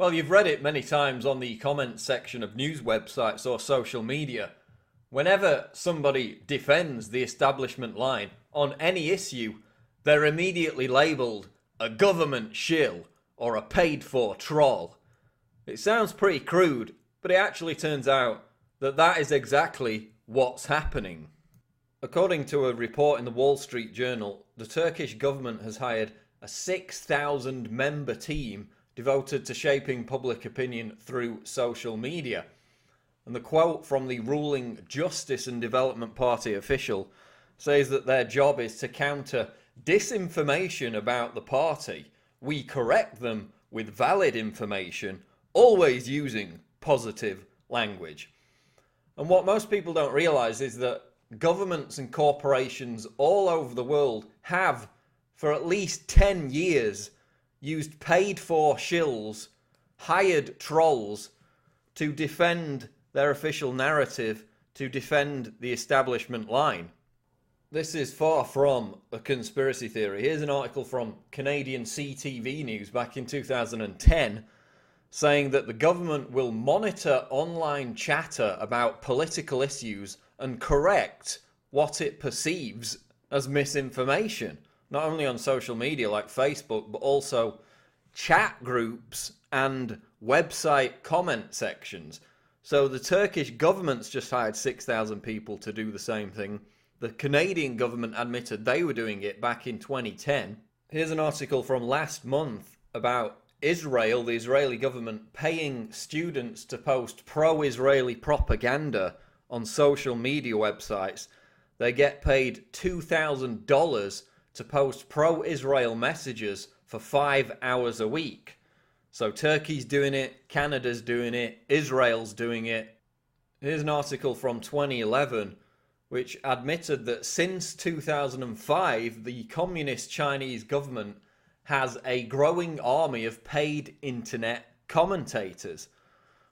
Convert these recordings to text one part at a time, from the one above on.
Well, you've read it many times on the comments section of news websites or social media. Whenever somebody defends the establishment line on any issue, they're immediately labelled a government shill or a paid for troll. It sounds pretty crude, but it actually turns out that that is exactly what's happening. According to a report in the Wall Street Journal, the Turkish government has hired a 6,000 member team devoted to shaping public opinion through social media. And the quote from the ruling Justice and Development Party official says that their job is to counter disinformation about the party. We correct them with valid information, always using positive language. And what most people don't realise is that governments and corporations all over the world have, for at least 10 years, used paid-for shills, hired trolls, to defend their official narrative, to defend the establishment line. This is far from a conspiracy theory. Here's an article from Canadian CTV News back in 2010 saying that the government will monitor online chatter about political issues and correct what it perceives as misinformation. Not only on social media like Facebook, but also chat groups and website comment sections. So the Turkish government's just hired 6,000 people to do the same thing. The Canadian government admitted they were doing it back in 2010. Here's an article from last month about Israel, the Israeli government, paying students to post pro-Israeli propaganda on social media websites. They get paid $2,000 to post pro-Israel messages for 5 hours a week. So Turkey's doing it, Canada's doing it, Israel's doing it. Here's an article from 2011 which admitted that since 2005, the communist Chinese government has a growing army of paid internet commentators.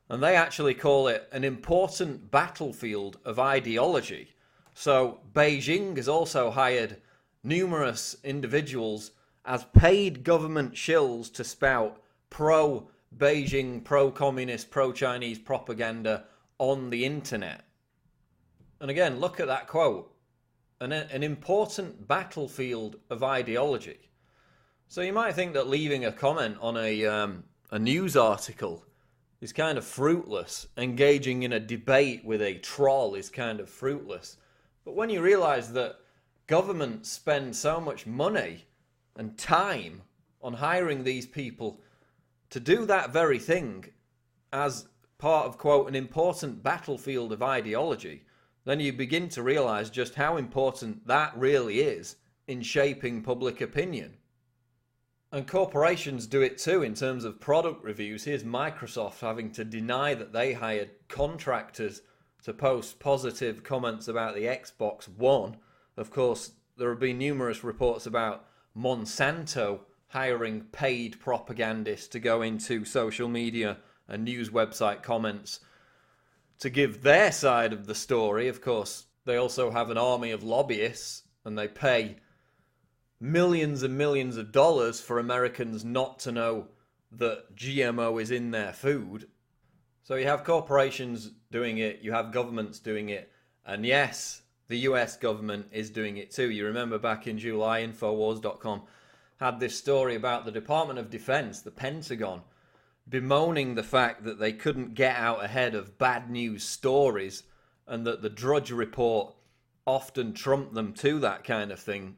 And they actually call it an important battlefield of ideology. So Beijing has also hired numerous individuals as paid government shills to spout pro-Beijing, pro-communist, pro-Chinese propaganda on the internet. And again, look at that quote. An important battlefield of ideology. So you might think that leaving a comment on a news article is kind of fruitless. Engaging in a debate with a troll is kind of fruitless. But when you realise that governments spend so much money and time on hiring these people to do that very thing as part of, quote, an important battlefield of ideology, then you begin to realise just how important that really is in shaping public opinion. And corporations do it too in terms of product reviews. Here's Microsoft having to deny that they hired contractors to post positive comments about the Xbox One. Of course, there have been numerous reports about Monsanto hiring paid propagandists to go into social media and news website comments to give their side of the story. Of course, they also have an army of lobbyists and they pay millions and millions of dollars for Americans not to know that GMO is in their food. So you have corporations doing it, you have governments doing it, and yes, the US government is doing it too. You remember back in July, Infowars.com had this story about the Department of Defense, the Pentagon, bemoaning the fact that they couldn't get out ahead of bad news stories and that the Drudge Report often trumped them to that kind of thing.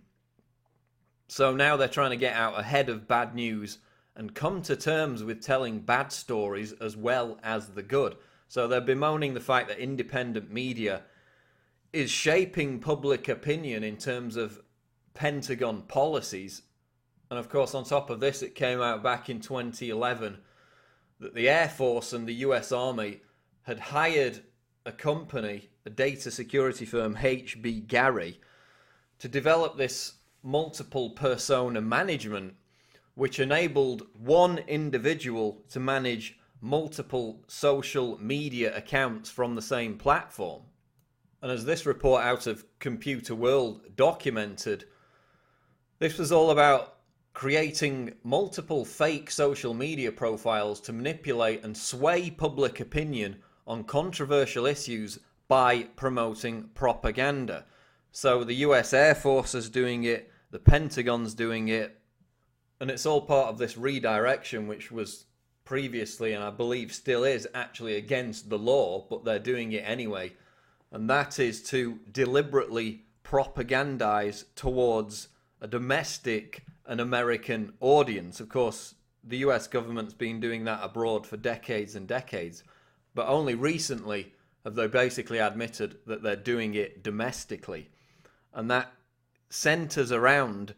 So now they're trying to get out ahead of bad news and come to terms with telling bad stories as well as the good. So they're bemoaning the fact that independent media is shaping public opinion in terms of Pentagon policies. And of course, on top of this, it came out back in 2011 that the Air Force and the US Army had hired a company, a data security firm, HB Gary, to develop this multiple persona management, which enabled one individual to manage multiple social media accounts from the same platform. And as this report out of Computer World documented, this was all about creating multiple fake social media profiles to manipulate and sway public opinion on controversial issues by promoting propaganda. So the US Air Force is doing it, the Pentagon's doing it, and it's all part of this redirection, which was previously, and I believe still is, actually against the law, but they're doing it anyway. And that is to deliberately propagandize towards a domestic and American audience. Of course, the US government's been doing that abroad for decades and decades, but only recently have they basically admitted that they're doing it domestically. And that centers around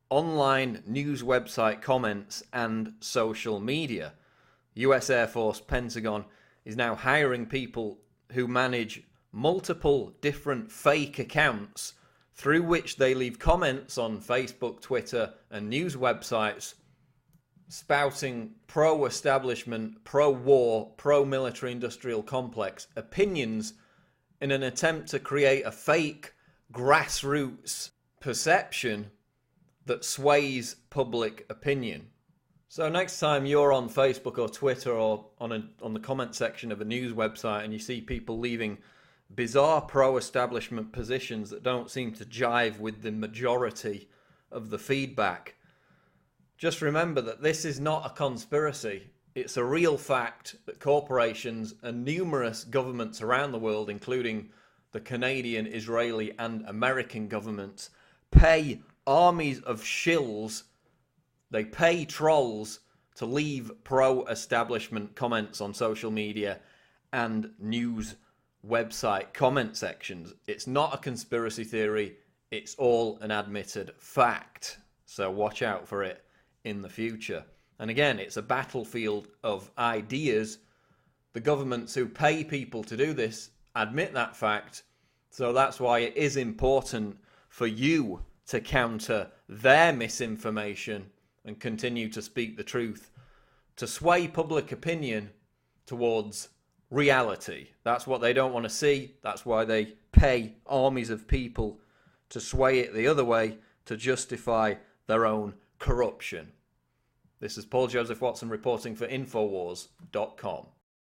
online news website comments and social media. US Air Force, Pentagon is now hiring people who manage multiple different fake accounts through which they leave comments on Facebook, Twitter, and news websites spouting pro-establishment, pro-war, pro-military industrial complex opinions in an attempt to create a fake grassroots perception that sways public opinion. So next time you're on Facebook or Twitter or on the comment section of a news website and you see people leaving bizarre pro-establishment positions that don't seem to jive with the majority of the feedback, just remember that this is not a conspiracy. It's a real fact that corporations and numerous governments around the world, including the Canadian, Israeli, and American governments, pay armies of shills, they pay trolls to leave pro-establishment comments on social media and news website comment sections. It's not a conspiracy theory, it's all an admitted fact. So watch out for it in the future. And again, it's a battlefield of ideas. The governments who pay people to do this admit that fact. So that's why it is important for you to counter their misinformation and continue to speak the truth, to sway public opinion towards reality. That's what they don't want to see. That's why they pay armies of people to sway it the other way to justify their own corruption. This is Paul Joseph Watson reporting for Infowars.com.